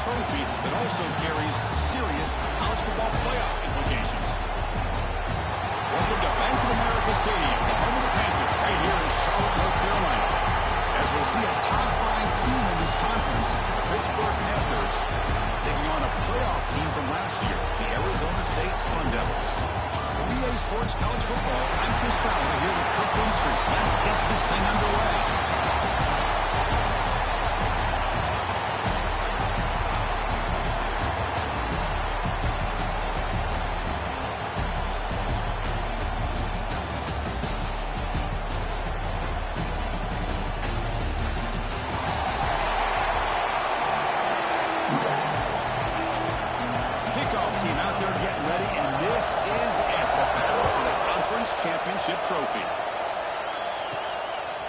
trophy that also carries serious college football playoff implications. Welcome to Bank of America Stadium, the home of the Panthers, right here in Charlotte, North Carolina. As we'll see a top 5 team in this conference, the Pittsburgh Panthers, taking on a playoff team from last year, the Arizona State Sun Devils. For EA Sports College Football, I'm Chris Fowler here with Kirk Winstreet. Let's get this thing underway. Team out there getting ready, and this is it, the battle for the conference championship trophy.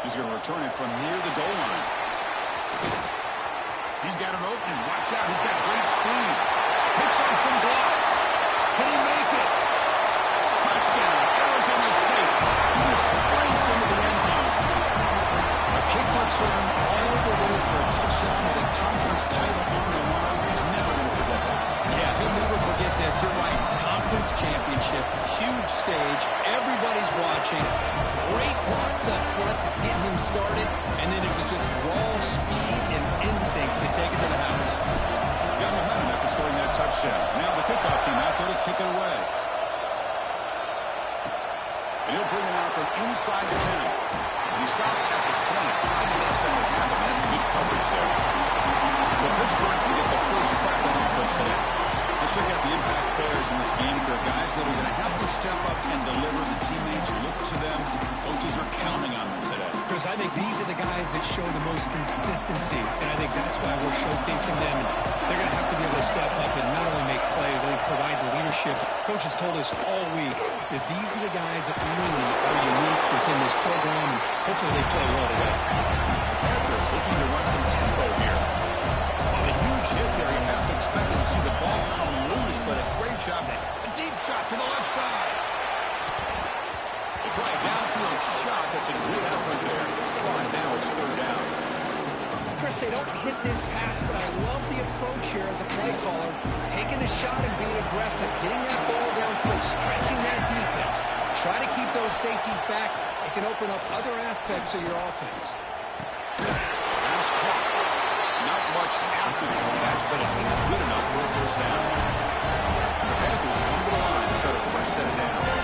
He's going to return it from near the goal line. He's got an opening. Watch out. He's got great speed. Picks up some blocks. Can he make it? Touchdown, Arizona State. He just springs into the end zone. A kick return all the way for a touchdown with a conference title on the line. He's never going to forget that. Yeah, he'll never forget this. You're right. Conference championship, huge stage. Everybody's watching. Great blocks up front to get him started. And then it was just raw speed and instincts to take it to the house. Got momentum after scoring that touchdown. Now the kickoff team out there to kick it away. And he'll bring it out from inside the 10. He stopped at the 20. Tried to make something happen. That's a good coverage there. So Pittsburgh's going to get the first crack on offense today. Let's check out the impact players in this game. There are guys that are going to have to step up and deliver. The teammates look to them. Coaches are counting on them today. Chris, I think these are the guys that show the most consistency, and I think that's why we're showcasing them. They're going to have to be able to step up and not only make plays, I think provide the leadership. Coach has told us all week that these are the guys that really are unique within this program, and hopefully they play well today. Panthers looking to run some tempo here. A huge hit there. You have to expect to see the ball come loose, but a great job. A deep shot to the left side. The drive downfield shot. That's a good effort there. Come on, now it's third down. Chris, they don't hit this pass, but I love the approach here as a play caller. Taking a shot and being aggressive. Getting that ball downfield, stretching that defense. Try to keep those safeties back. It can open up other aspects of your offense. Pass caught. Not much after the catch, but it is good enough for a first down. The Panthers come to the line to start a fresh set of downs.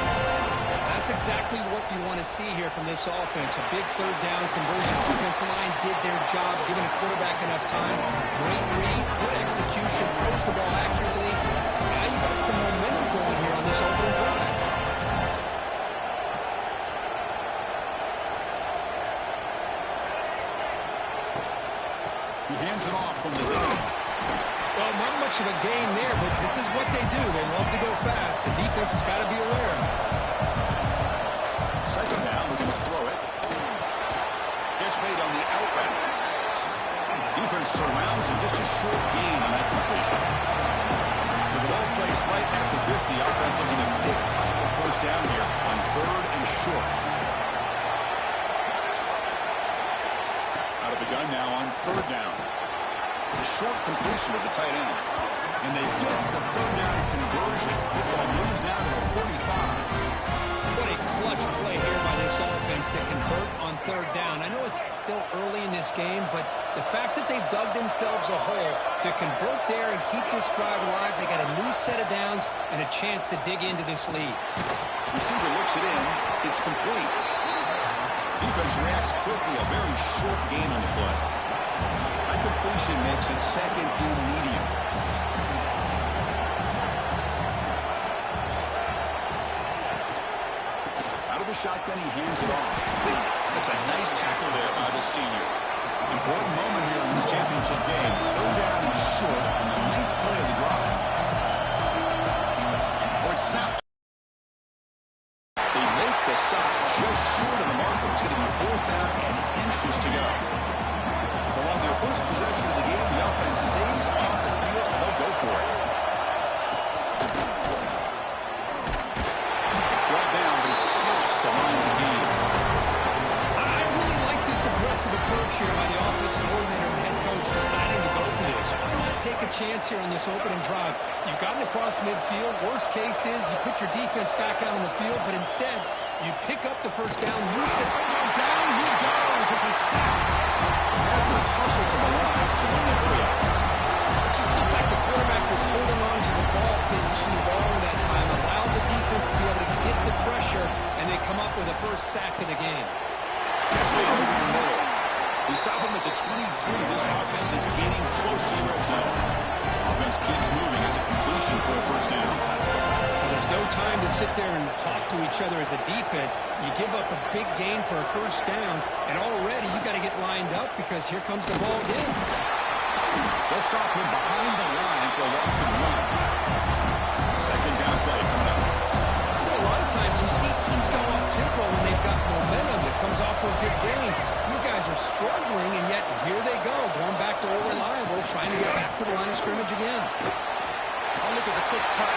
That's exactly what you want to see here from this offense. A big third down conversion. Offensive line did their job, giving a quarterback enough time. Great read, good execution, throws the ball accurately. Now you got some momentum going here on this opening drive. He hands it off from the gun. Well, not much of a gain there, but this is what they do. They love to go fast. The defense has got to be aware. Second down, we're going to throw it. Catch made on the out route. Defense surrounds him. Just a short gain on that completion. So the ball placed right at the 50. Offense looking to pick up the first down here on third and short. Out of the gun now on third down. A short completion of the tight end. And they get the third down conversion. Football moves now to the 45. What a clutch play here by this offense to convert on third down. I know it's still early in this game, but the fact that they've dug themselves a hole to convert there and keep this drive alive, they got a new set of downs and a chance to dig into this lead. Receiver looks it in. It's complete. Defense reacts quickly. A very short gain on the play. That completion makes it second and medium. Out of the shotgun, he hands it off. That's a nice tackle there by the senior. Important moment here in this championship game. Third down and short on the ninth play of the drive. Or it's snapped. They make the stop just short of the marker. It's going to be fourth down and inches to go. So on their first possession of the game, the offense stays on the field and they'll go for it. Brought down, but he's past the line of the game. I really like this aggressive approach here by the offensive coordinator and head coach deciding a chance here on this opening drive. You've gotten across midfield. Worst case is you put your defense back out on the field, but instead you pick up the first down, loose it. Down he goes. It's a sack. The Panthers hustle to the line to win the area. It just looked like the quarterback was holding on to the ball too long that time, allowed the defense to be able to get the pressure, and they come up with a first sack of the game. We stop them at the 23. This offense is getting close to the red zone. Offense keeps moving. It's a completion for a first down. Well, there's no time to sit there and talk to each other as a defense. You give up a big gain for a first down, and already you got to get lined up because here comes the ball again. They'll stop him behind the line for a loss of 1. Second down play coming up. Well, a lot of times you see teams go up tempo when they've got momentum that comes off to a good gain. These guys are struggling, and yet here they go, going back to old reliable, trying to get back to the line of scrimmage again. Oh, look at the quick cut.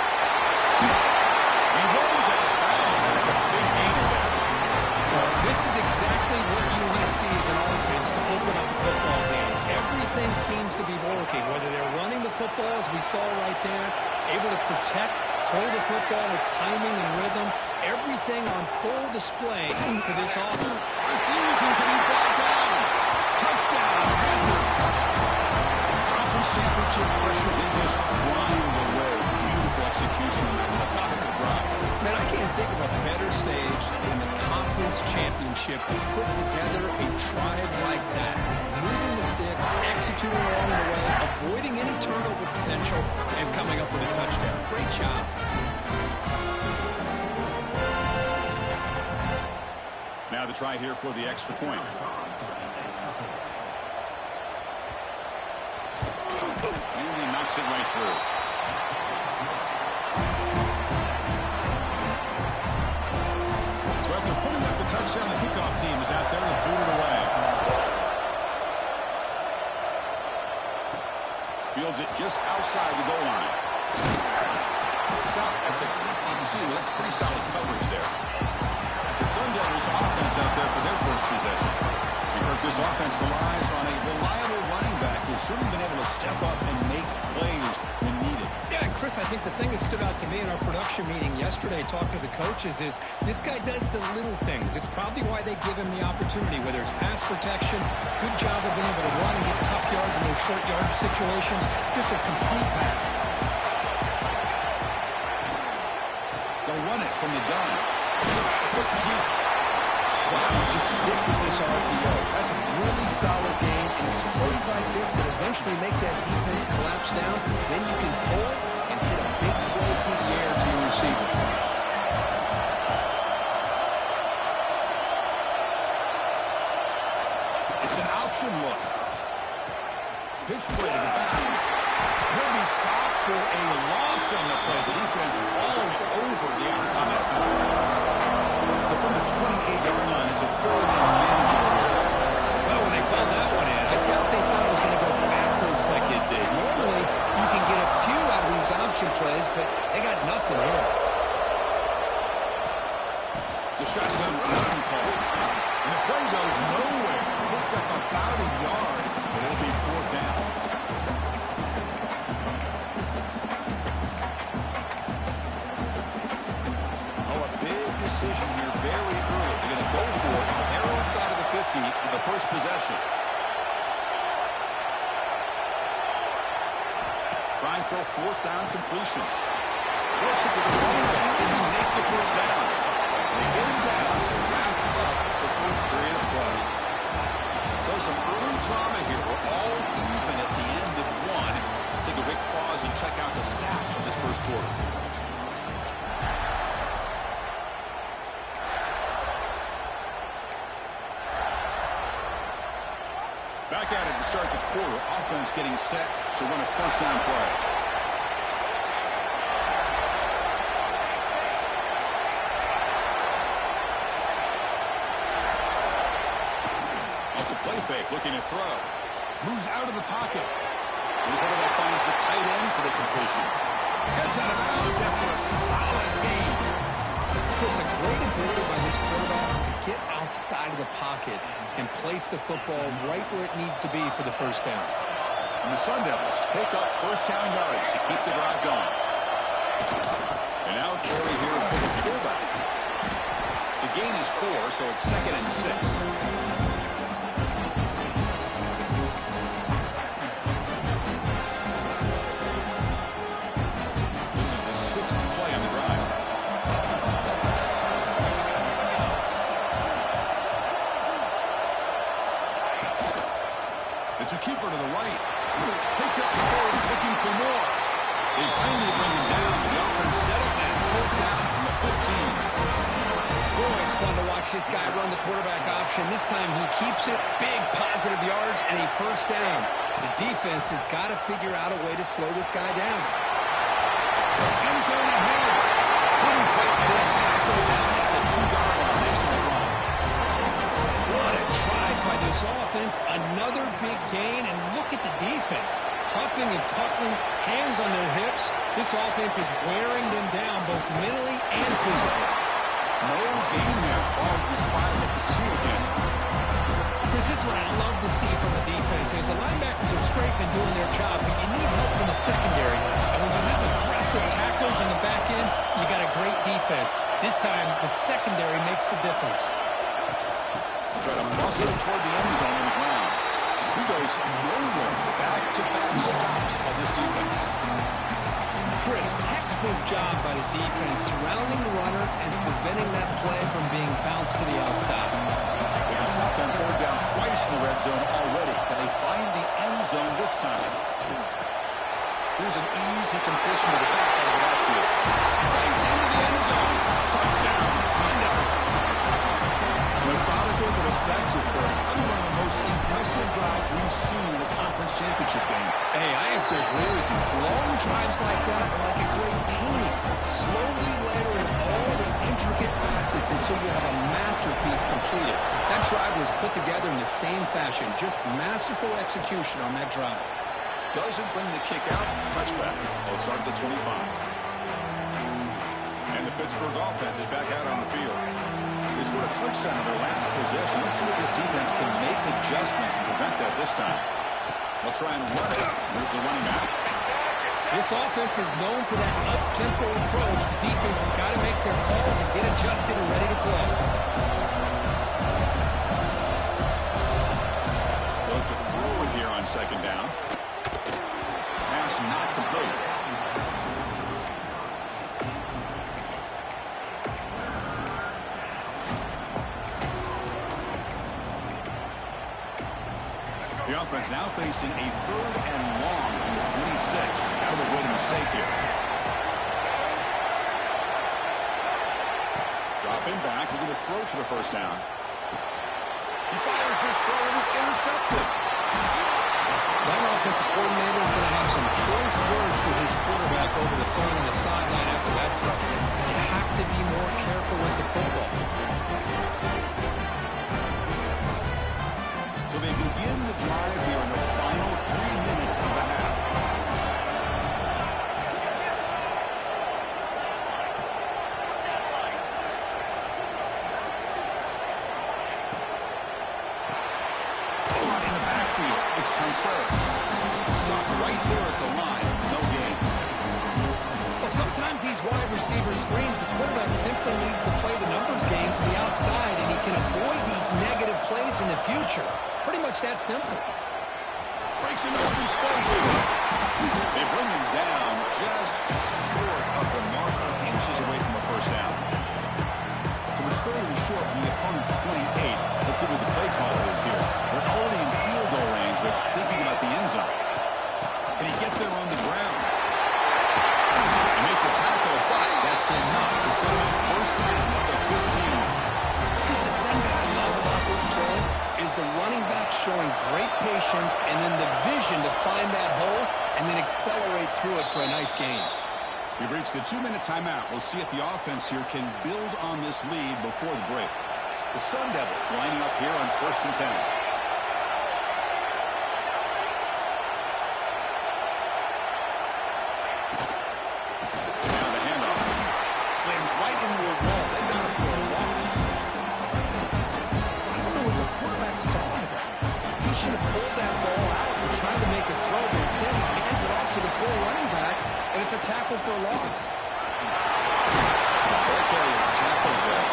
He runs out of bounds. That's a big gainer there. This is exactly what you want to see as an offense to open up a football game. Everything seems to be working, whether they're running the football, as we saw right there, able to protect, throw the football with timing and rhythm, everything on full display for this offense. Refusing to be brought down. Touchdown, Panthers. Conference championship pressure, they just grind away. Beautiful execution on that methodical drive. Man, I can't think of a better stage in the conference championship to put together a drive like that. Moving the sticks, executing along the way, avoiding any turnover potential, and coming up with a touchdown. Great job. Now the try here for the extra point. And he knocks it right through. So after putting up the touchdown, the kickoff team is out there and booted away. Fields it just outside the goal line. Stop at the 20. You see, that's pretty solid coverage there. The Sun Devils offense out there for their first possession. You've heard this offense relies on a reliable running back who's certainly been able to step up and make plays when needed. Yeah, and Chris, I think the thing that stood out to me in our production meeting yesterday, talking to the coaches, is this guy does the little things. It's probably why they give him the opportunity, whether it's pass protection, good job of being able to run and get tough yards in those short yard situations, just a complete pack. They'll run it from the gun. Wow, just stick with this RPO. That's a really solid game, and it's plays like this that eventually make that defense collapse down. Then you can pull and hit a big play through the air to your receiver. It's an option look. Pitch play to the back. He'll be stopped for a loss on the play. The defense all over the option that time. So from the 28-yard line, it's a fairly manageable area. Well, when they called that one in, I doubt they thought it was going to go backwards like it did. Normally, you can get a few out of these option plays, but they got nothing here. It's a shotgun run call. And the play goes nowhere. Picked up about a yard, but it'll be 4th down. Decision here very early. They're going to go for it on the narrow side of the 50 in the first possession. Trying for a 4th down completion. Force it with the running back. Does he make the first down? They get him down to wrap up the first period of play. So some early drama here. We're all even at the end of one. Let's take a quick pause and check out the stats from this first quarter. Back at it to start the quarter. Offense getting set to run a first down play. Off the play fake, looking to throw. Moves out of the pocket. And the quarterback finds the tight end for the completion. Gets out of bounds after a solid game. Chris, a great ability by this quarterback to get outside of the pocket and place the football right where it needs to be for the first down. And the Sun Devils pick up first down yards to keep the drive going. And now carry here for the fullback. The gain is 4, so it's 2nd and 6. It's a keeper to the right. Picks up the force, looking for more. They finally bring him down. The offense set up and pulls down from the 15. Boy, it's fun to watch this guy run the quarterback option. This time he keeps it. Big positive yards and a first down. The defense has got to figure out a way to slow this guy down. End zone ahead. Couldn't quite get a tackle down at the 2-yard line. Makes him wrong. What a drive by this offense. Another big gain, and look at the defense. Huffing and puffing, hands on their hips. This offense is wearing them down both mentally and physically. No gain there. Ball spotted at the 2 again. Chris, this is what I love to see from the defense is the linebackers are scraping doing their job, but you need help from the secondary. And when you have aggressive tackles in the back end, you got a great defense. This time, the secondary makes the difference. Try to muscle toward the end zone on the ground. He goes nowhere. Back-to-back stops by this defense. Chris, textbook job by the defense, surrounding the runner and preventing that play from being bounced to the outside. They got stopped on 3rd down twice in the red zone already. Can they find the end zone this time? Here's an easy completion to the back out of the backfield. Fights into the end zone. Touchdown, Sun Devils. Methodical but effective for probably one of the most impressive drives we've seen in the conference championship game. Hey, I have to agree with you. Long drives like that are like a great painting. Slowly layering all the intricate facets until you have a masterpiece completed. That drive was put together in the same fashion. Just masterful execution on that drive. Doesn't bring the kick out. Touchback. They'll start at the 25. And the Pittsburgh offense is back out on the field. They scored a touchdown in their last possession. Let's see if this defense can make adjustments and prevent that this time. They'll try and run it. Here's the running back. This offense is known for that up-tempo approach. The defense has got to make their calls and get adjusted and ready to play. Look to throw it here on 2nd down. Pass not complete. The offense now facing a 3rd and long from the 26. Out of the way to mistake here. Dropping back, looking to throw for the first down. He fires this throw and is intercepted. That offensive coordinator is going to have some choice words for his quarterback over the phone on the sideline after that throw. You have to be more careful with the football. So they begin the drive here in the final 3 minutes of the half. In the backfield, it's Contreras. Stopped right there at the line. No gain. Well, sometimes these wide receiver screens, the quarterback simply needs to play the numbers game to the outside, and he can avoid these negative plays in the future. Pretty much that simple. Breaks into open space. They bring him down just short of the marker, inches away from a first down. So it's 3rd and short from the opponent's 28. Let's see what the play caller is here. They're already in field goal range, but thinking about the end zone. Can he get there on the ground? And make the tackle, but that's enough to set him up first down at the 15. Because the thing that I love about this play is the running back showing great patience and then the vision to find that hole and then accelerate through it for a nice gain. We've reached the 2-minute timeout. We'll see if the offense here can build on this lead before the break. The Sun Devils lining up here on 1st and 10. Now the handoff. Slams right into a wall. They've got it for a loss. I don't know what the quarterback saw there. He should have pulled that ball out and tried to make a throw. That's a tackle for a loss. Ball carrier tackled there.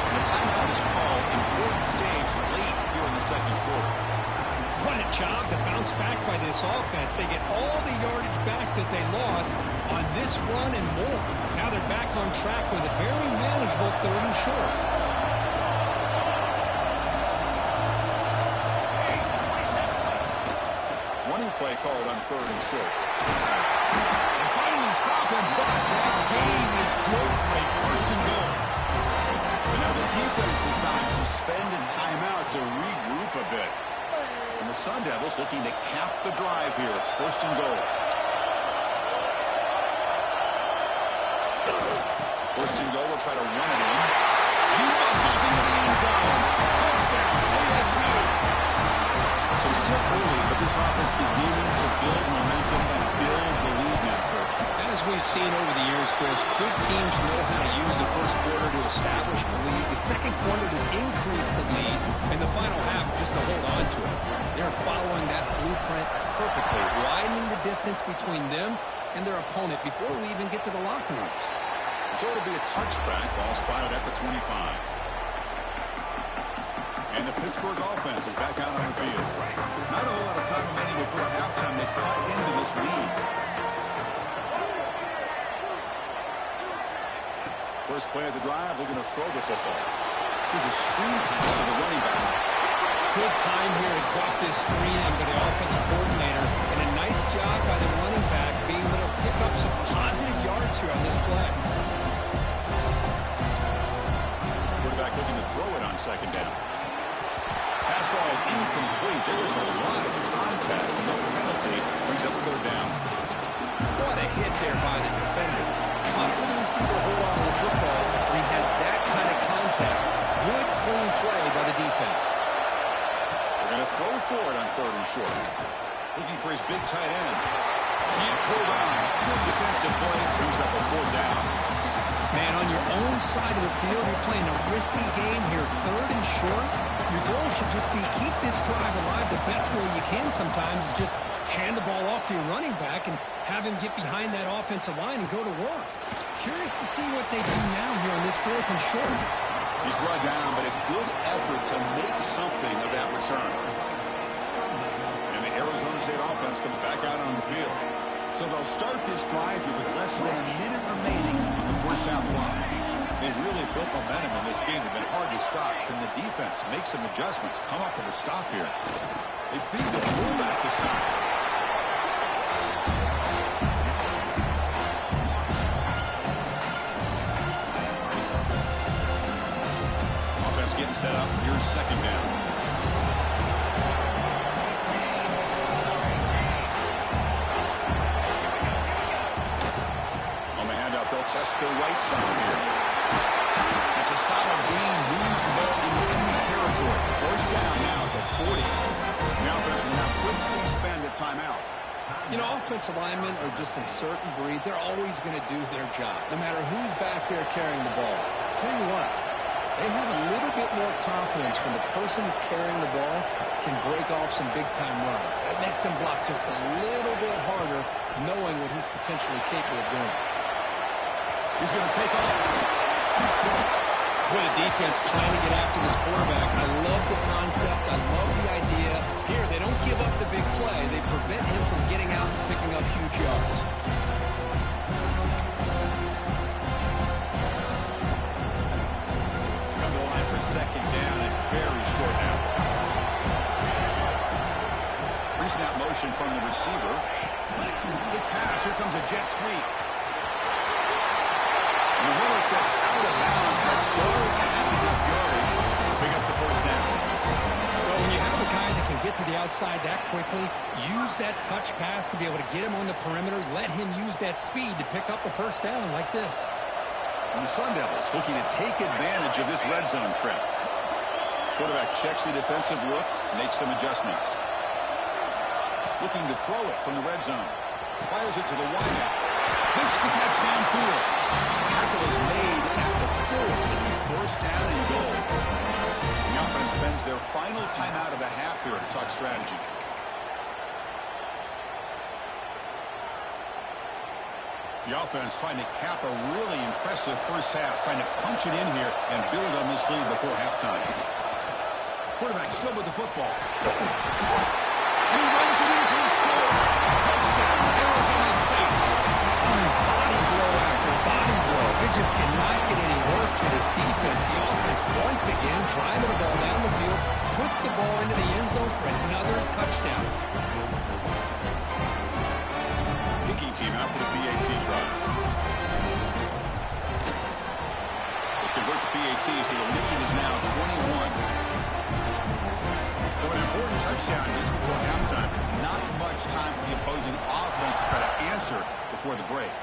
And the timeout is called. Important stage late here in the second quarter. What a job to bounce back by this offense. They get all the yardage back that they lost on this run and more. Now they're back on track with a very manageable 3rd and short. Running play called on 3rd and short. They finally stop him, but that gain is good for a 1st and goal. And now the defense decides to spend a timeout to regroup a bit. And the Sun Devils looking to cap the drive here. It's 1st and goal. 1st and goal, we'll try to run it in. He muscles into the end zone. Touchdown, ASU. So still early, but this offense beginning to build momentum and build the lead now. As we've seen over the years, Chris, good teams know how to use the first quarter to establish the lead, the second quarter to increase the lead, and the final half just to hold on to it. They're following that blueprint perfectly, widening the distance between them and their opponent before we even get to the locker rooms. So it'll be a touchback, ball spotted at the 25. And the Pittsburgh offense is back out on the field. Not a whole lot of time remaining before halftime to cut into this lead. First play of the drive, they're going to throw the football. Here's a screen pass to the running back. Good time here to drop this screen into the offensive coordinator, and a nice job by the running back being able to pick up some positive yards here on this play. Quarterback looking to throw it on 2nd down. Pass ball is incomplete. There was a lot of contact. No penalty. Brings up 3rd down. What a hit there by the defender. Tough for the receiver to hold on to the football when he has that kind of contact. Good, clean play by the defense. They're going to throw for it on 3rd and short. Looking for his big tight end. Can't hold on. Good defensive play. Brings up a 4th down. Man, on your own side of the field, you're playing a risky game here. 3rd and short. Your goal should just be keep this drive alive the best way you can sometimes is just hand the ball off to your running back and have him get behind that offensive line and go to work. Curious to see what they do now here on this 4th and short. He's brought down, but a good effort to make something of that return. And the Arizona State offense comes back out on the field. So they'll start this drive here with less than a minute remaining on the first half clock. They've really built momentum in this game. They've been hard to stop. Can the defense make some adjustments, come up with a stop here? They feed the fullback this time. Offense getting set up. Here's 2nd down. Test the right side here. That's a solid gain. Moves the ball into enemy territory. 1st down now at the 40. The offense will now quickly spend a timeout. You know, offensive linemen are just a certain breed. They're always going to do their job, no matter who's back there carrying the ball. I'll tell you what, they have a little bit more confidence when the person that's carrying the ball can break off some big-time runs. That makes them block just a little bit harder, knowing what he's potentially capable of doing. He's going to take off. What a defense trying to get after this quarterback. I love the concept. I love the idea. Here, they don't give up the big play. They prevent him from getting out and picking up huge yards. Come to the line for 2nd down and very short now. Pre-snap motion from the receiver. Good pass. Here comes a jet sweep. And the runner steps out of bounds, but does have enough yardage to pick up the 1st down. Well, when you have a guy that can get to the outside that quickly, use that touch pass to be able to get him on the perimeter, let him use that speed to pick up a 1st down like this. And the Sun Devils looking to take advantage of this red zone trap. Quarterback checks the defensive look, makes some adjustments. Looking to throw it from the red zone. Fires it to the wideout. Makes the catch downfield. Tackle is made at the 4. 1st down and goal. The offense spends their final timeout of the half here to talk strategy. The offense trying to cap a really impressive first half, trying to punch it in here and build on this lead before halftime. Quarterback still with the football. He runs it in for the score. Touchdown, Arizona State. Body blow after body blow. It just cannot get any worse for this defense. The offense once again driving the ball down the field, puts the ball into the end zone for another touchdown. Kicking team out for the PAT try. They convert the PAT, so the lead is now 21. So an important touchdown just before halftime. Not much time for the opposing offense to try to answer before the break.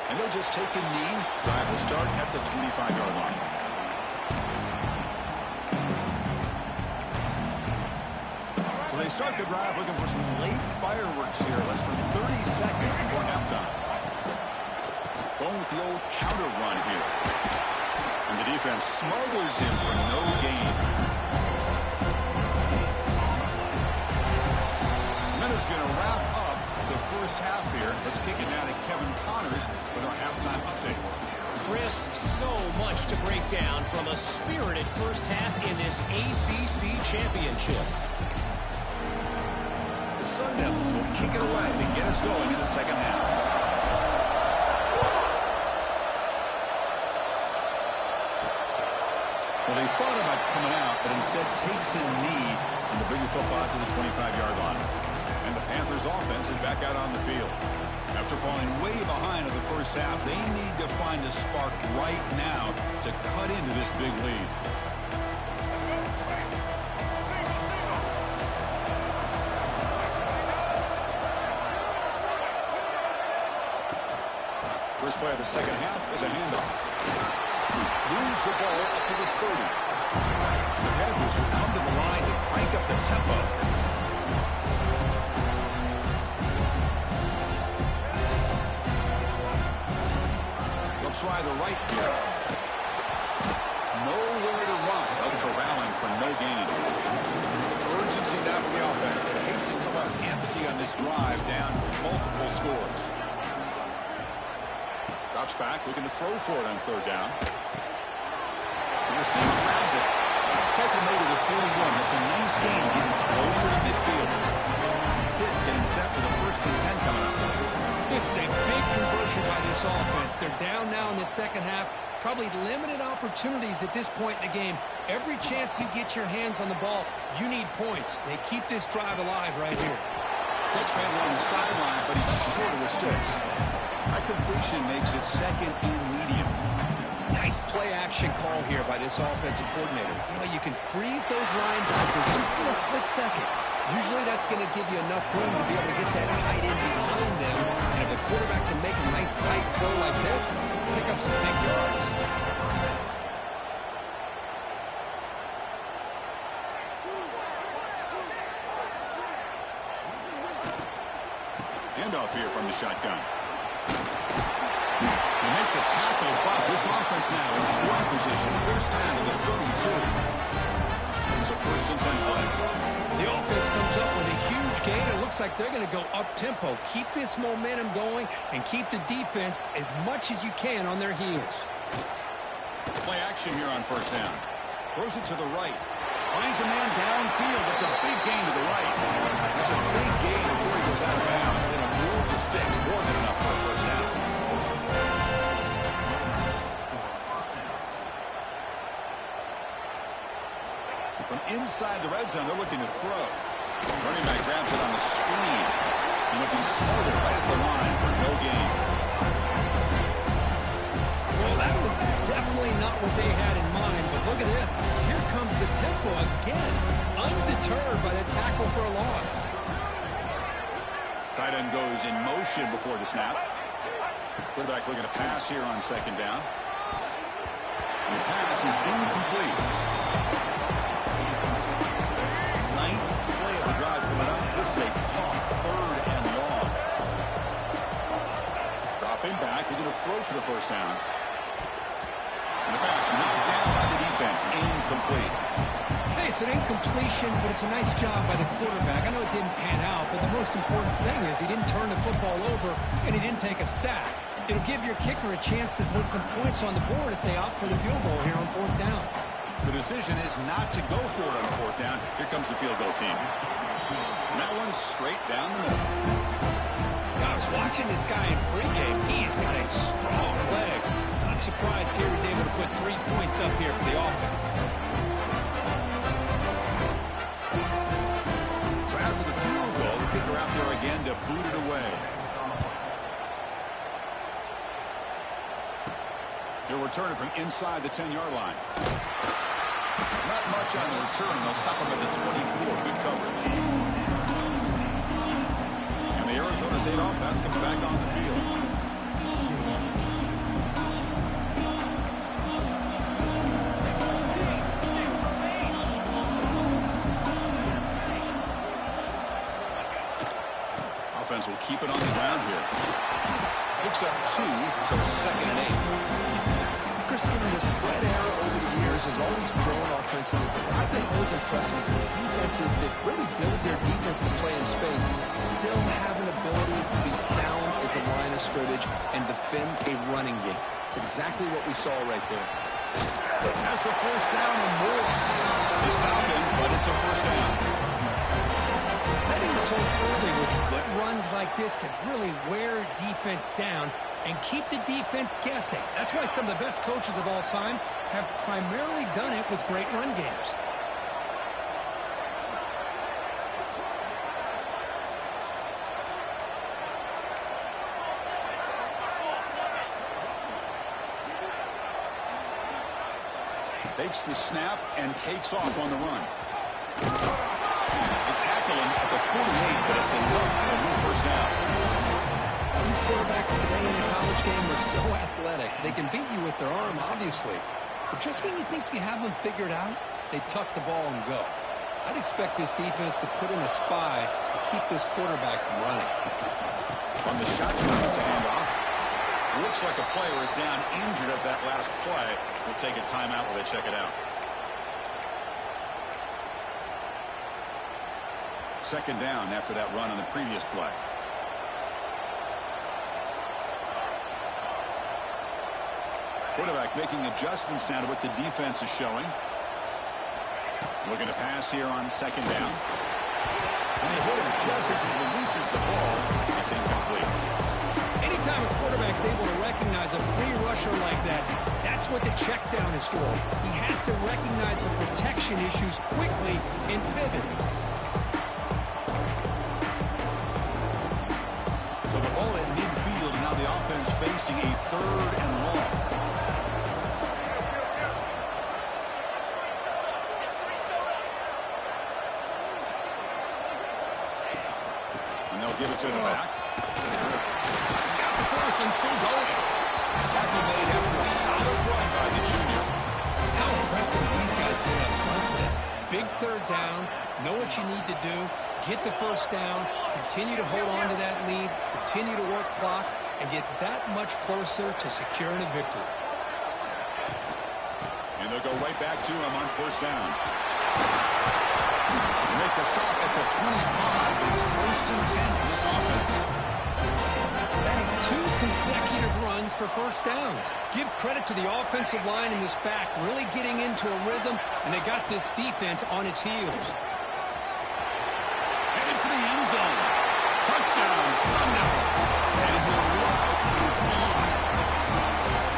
And they'll just take a knee. Drive will start at the 25-yard line. So they start the drive looking for some late fireworks here. Less than 30 seconds before halftime. Going with the old counter run here. And the defense smothers him for no gain. Minutes going to wrap up the first half here. Let's kick it now to Kevin Connors with our halftime update. Chris, so much to break down from a spirited first half in this ACC championship. The Sun Devils will kick it away to get us going in the second half. Well, they thought about coming out, but instead takes a knee and to bring the football to the 25-yard line. And the Panthers offense is back out on the field. After falling way behind in the first half, they need to find a spark right now to cut into this big lead. First play of the second half is a handoff. Moves the ball up to the 30. The Panthers will come to the line to crank up the tempo. They'll try the right here. Nowhere to run. They'll corralling for no gain. Urgency now for the offense. They hate to come up empty on this drive down multiple scores. Drops back, looking to throw for it on third down. The receiver grabs it. Takes him over to the 41. That's a nice gain, getting closer to midfield. Hit getting set for the first and 10 coming up. This is a big conversion by this offense. They're down now in the second half. Probably limited opportunities at this point in the game. Every chance you get your hands on the ball, you need points. They keep this drive alive right here. Touchman on the sideline, but he's short of the sticks. High completion makes it second and medium. Nice play-action call here by this offensive coordinator. You know, you can freeze those linebackers just for a split second. Usually that's going to give you enough room to be able to get that tight end behind them. And if the quarterback can make a nice tight throw like this, pick up some big yards. Handoff here from the shotgun. They make the tackle, but this offense now in scoring position. First down to the 32. It's a first and 10 play. The offense comes up with a huge gain. It looks like they're going to go up-tempo. Keep this momentum going and keep the defense as much as you can on their heels. Play action here on first down. Throws it to the right. Finds a man downfield. That's a big gain to the right. That's a big gain before he goes out of bounds. It'll move the sticks. More than enough for a first down. From inside the red zone, they're looking to throw. Running back grabs it on the screen. And it'll be smothered right at the line for no gain. Well, that was definitely not what they had in mind, but look at this. Here comes the tempo again, undeterred by the tackle for a loss. Tight end goes in motion before the snap. Quarterback looking to pass here on second down. And the pass is incomplete. Ninth play of the drive coming up. This is a tough third and long. Dropping back, looking to throw for the first down. And the pass knocked down by the defense. Incomplete. It's an incompletion, but it's a nice job by the quarterback. I know it didn't pan out, but the most important thing is he didn't turn the football over and he didn't take a sack. It'll give your kicker a chance to put some points on the board if they opt for the field goal here on 4th down. The decision is not to go for it on 4th down. Here comes the field goal team. And that one's straight down the middle. I was watching this guy in pregame. He's got a strong leg. I'm surprised here he's able to put 3 points up here for the offense. So after the field goal, the kicker out there again to boot it away. He'll return it from inside the 10-yard line. Not much on the return. They'll stop him at the 24. Good coverage. And the Arizona State offense comes back on the field. Offense will keep it on the ground here. Picks up 2, so it's 2nd and 8. Christian, the spread era over the years has always grown offensively. I've been always impressed with defenses that really build their defense to play in space, still have an ability to be sound at the line of scrimmage and defend a running game. It's exactly what we saw right there. That's the 1st down and more. They stop him, but it's a 1st down. Setting the tone early with good runs like this can really wear defense down and keep the defense guessing. That's why some of the best coaches of all time have primarily done it with great run games. Takes the snap and takes off on the run. They tackle him at the 48, but it's enough for a new 1st down. These quarterbacks today in the college game are so athletic. They can beat you with their arm, obviously. But just when you think you have them figured out, they tuck the ball and go. I'd expect this defense to put in a spy to keep this quarterback from running. On the shotgun to hand off. Looks like a player is down injured at that last play. We'll take a timeout while they check it out. 2nd down after that run on the previous play. Quarterback making adjustments now to what the defense is showing. Looking to pass here on 2nd down. And they hit him just as he releases the ball. It's incomplete. Anytime a quarterback's able to recognize a free rusher like that, that's what the check down is for. He has to recognize the protection issues quickly and pivot. So the ball at midfield, and now the offense facing a 3rd and long. And they'll give it to the back. He's got the 1st and still going. Tackle made after a solid run by the junior. How impressive these guys been up front today. Big 3rd down, know what you need to do, get the 1st down, continue to hold on to that lead, continue to work clock, and get that much closer to securing a victory. And they'll go right back to him on 1st down. They make the stop at the 25, but it's 1st and 10 for this offense. That is 2 consecutive runs for 1st downs. Give credit to the offensive line in this back, really getting into a rhythm, and they got this defense on its heels. Headed for the end zone. Touchdown, Sun Devils. And the route is on.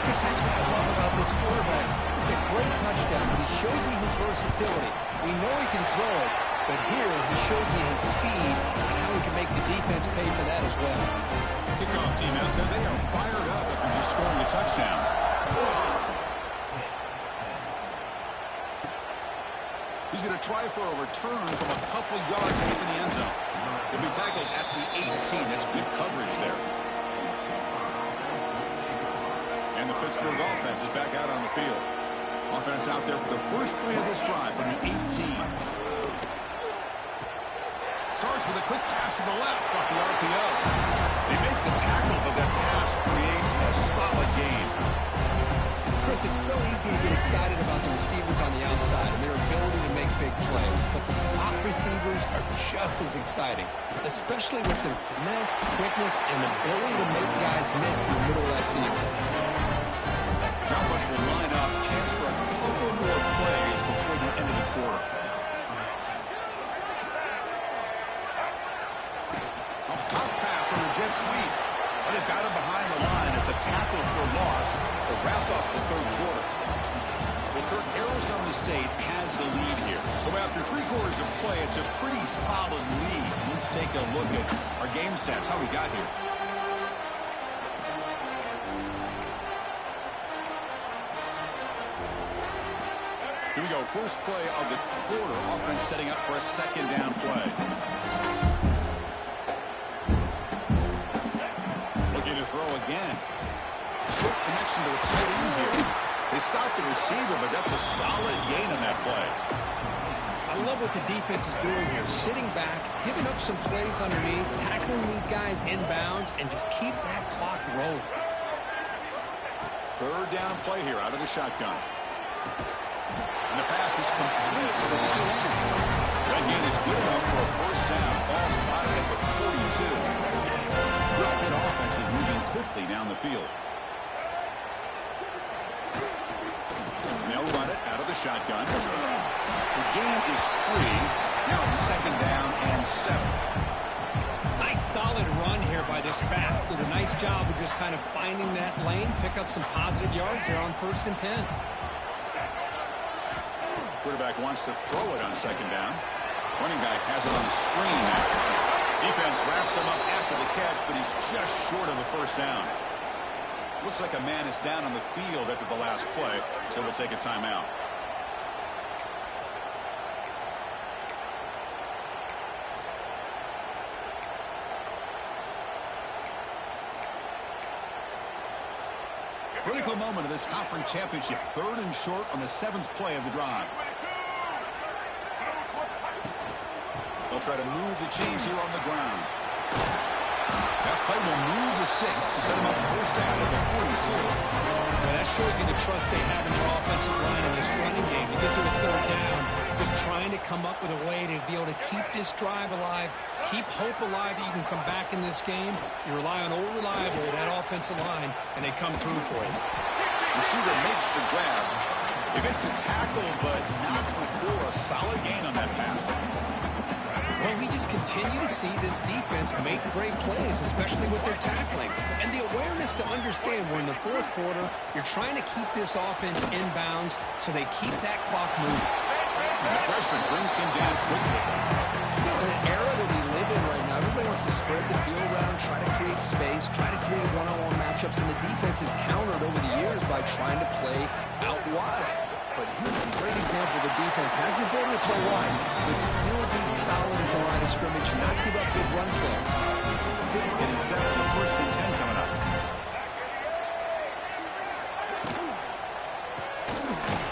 Chris, that's what I love about this quarterback. It's a great touchdown, but he shows you his versatility. We know he can throw it, but here he shows you his speed and how he can make the defense pay for that as well. Kickoff team out there, they are fired up after just scoring a touchdown. He's going to try for a return from a couple yards deep in the end zone. He'll be tackled at the 18. That's good coverage there. And the Pittsburgh offense is back out on the field. Offense out there for the first play of this drive from the 18. Starts with a quick pass to the left off the RPO. They make the tackle, but that pass creates a solid gain. Chris, it's so easy to get excited about the receivers on the outside and their ability to make big plays, but the slot receivers are just as exciting, especially with their finesse, quickness, and ability to make guys miss in the middle of that field. The offense will line up. Chance for a couple more plays before the end of the quarter. A pop pass on the jet sweep. But they've got him behind the line. It's a tackle for loss to wrap up the third quarter. Well, Kirk, Arizona State has the lead here. So after 3 quarters of play, it's a pretty solid lead. Let's take a look at our game stats, how we got here. Here we go. First play of the quarter. Offense setting up for a second down play. Looking to throw again. Short connection to the tight end here. They stopped the receiver, but that's a solid gain on that play. I love what the defense is doing here. Sitting back, giving up some plays underneath, tackling these guys inbounds, and just keep that clock rolling. Third down play here out of the shotgun. And the pass is complete to the tight end. That gain is good enough for a first down. Ball spotted at the 42. This Pitt offense is moving quickly down the field. They'll run it out of the shotgun. The gain is 3. Now it's second down and 7. Nice solid run here by this back. Did a nice job of just kind of finding that lane, pick up some positive yards here on 1st and 10. Quarterback wants to throw it on second down. Running back has it on the screen now. Defense wraps him up after the catch, but he's just short of a first down. Looks like a man is down on the field after the last play, so we'll take a timeout. Critical moment of this conference championship. 3rd and short on the 7th play of the drive. They'll try to move the chains here on the ground. That play will move the sticks and set them up first down at the 42. Well, that shows you the trust they have in their offensive line in this running game. You get to a 3rd down, just trying to come up with a way to be able to keep this drive alive, keep hope alive that you can come back in this game. You rely on old reliable, that offensive line, and they come through for you. Receiver makes the grab. They make the tackle, but not before a solid gain on that pass. Well, we just continue to see this defense make great plays, especially with their tackling. And the awareness to understand we're in the 4th quarter, you're trying to keep this offense inbounds so they keep that clock moving. The freshman brings him down quickly. You know, in an era that we live in right now, everybody wants to spread the field around, try to create space, try to create one-on-one matchups, and the defense is countered over the years by trying to play out wide. But here's a great example. The defense has the ability to play wide, but still be solid at the line of scrimmage and not give up big run plays. Pitt getting set for the 1st and 10 coming up.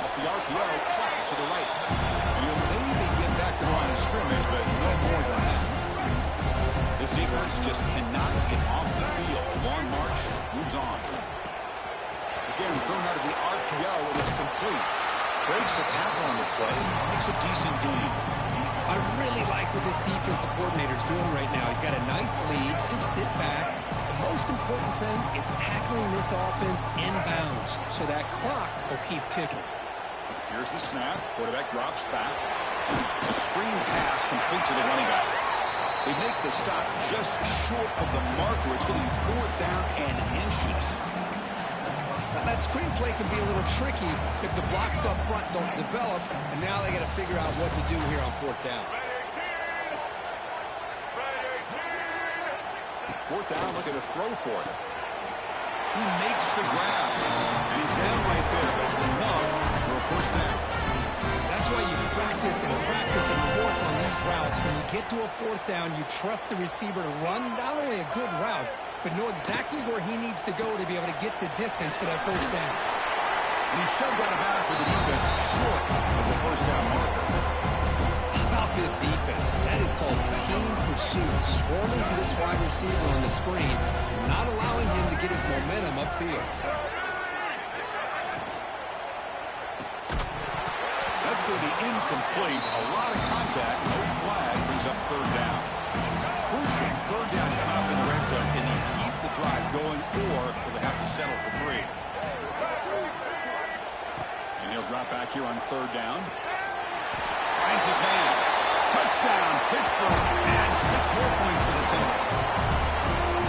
Off the RPO, clock to the right. And he'll maybe get back to the line of scrimmage, but no more than that. This defense just cannot get off the field. Long march, moves on. Again, thrown out of the RPO, and it's complete. Breaks a tackle on the play, makes a decent gain. I really like what this defensive coordinator is doing right now. He's got a nice lead. Just sit back. The most important thing is tackling this offense inbounds so that clock will keep ticking. Here's the snap. Quarterback drops back. The screen pass complete to the running back. They make the stop just short of the marker. It's going to be 4th down and inches. That screenplay can be a little tricky if the blocks up front don't develop, and now they got to figure out what to do here on 4th down. 4th down, look at the throw for it. He makes the grab, and he's down right there, but it's enough for a first down. That's why you practice and work on these routes. When you get to a 4th down, you trust the receiver to run not only a good route, but know exactly where he needs to go to be able to get the distance for that first down. And he's shoved out of bounds with the defense short of the first down marker. How about this defense? That is called team pursuit. Swarming to this wide receiver on the screen, not allowing him to get his momentum upfield. That's going to be incomplete. A lot of contact. No flag. Brings up third down. Crucial third down coming up in the red zone. Can he keep the drive going, or will they have to settle for 3? And he'll drop back here on third down. Finds his man. Touchdown, Pittsburgh. And 6 more points to the table.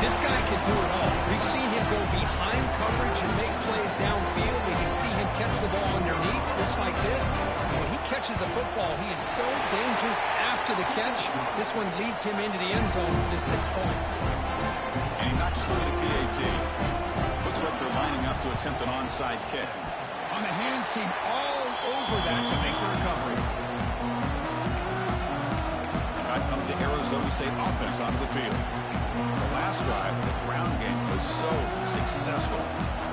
This guy can do it all. We've seen him go behind coverage and make plays downfield. We can see him catch the ball underneath, just like this. And when he catches a football, he is so dangerous after the catch. This one leads him into the end zone for the 6 points. And he knocks through the PAT. Looks like they're lining up to attempt an onside kick. On the hands team all over that to make the recovery. Back comes the Arizona State offense onto the field. The last drive, the ground game was so successful.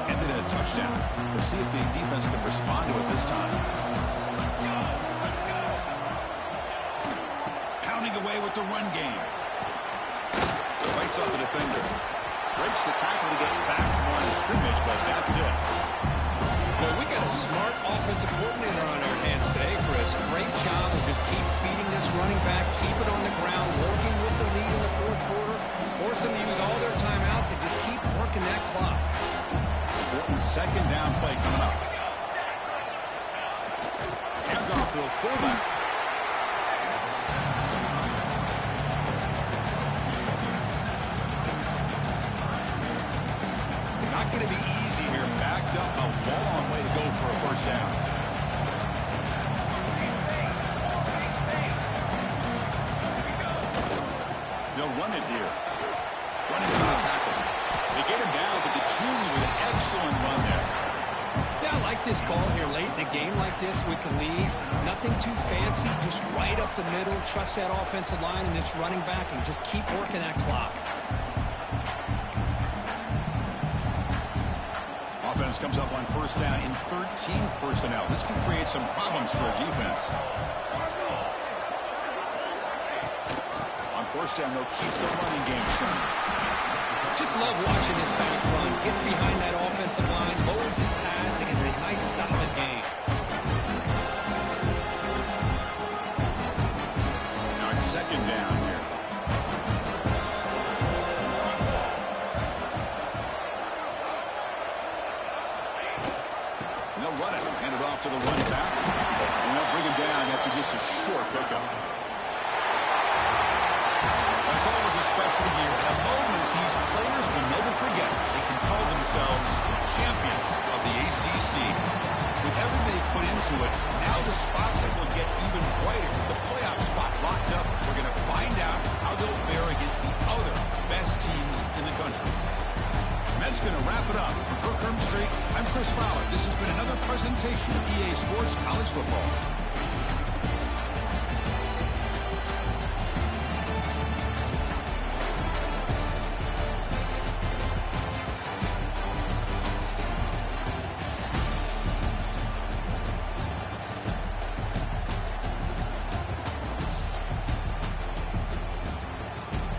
Ended in a touchdown. We'll see if the defense can respond to it this time. Pounding away with the run game. Fights off the defender. Breaks the tackle to get back to the line of scrimmage, but that's it. Well, we got a smart offensive coordinator on our hands today, Chris. Great job of just keep feeding this running back, keep it on the ground, working with the lead in the fourth quarter, force them to use all their timeouts, and just keep working that clock. Important second down play coming up. Hands off to the fullback. Not going to be easy here. Backed up a long way to go for a first down. They'll run it here. Running through the tackle. They get him down, but the junior with an excellent run there. Yeah, I like this call here late in the game like this with the lead. Nothing too fancy, just right up the middle. Trust that offensive line and this running back and just keep working that clock. Offense comes up on first down in 13 personnel. This could create some problems for a defense. On first down, they'll keep the running game short. Just love watching this back run. Gets behind that offensive line, lowers his pads, and gets a nice solid gain. Now it's second down here. And they'll run it. Hand it off to the running back. And they'll bring him down after just a short pickup. It's always a special year, a moment these players will never forget. They can call themselves champions of the ACC. With everything they put into it, now the spotlight will get even brighter. The playoff spot locked up. We're going to find out how they'll fare against the other best teams in the country. And that's going to wrap it up. For Kirk Street, I'm Chris Fowler. This has been another presentation of EA Sports College Football.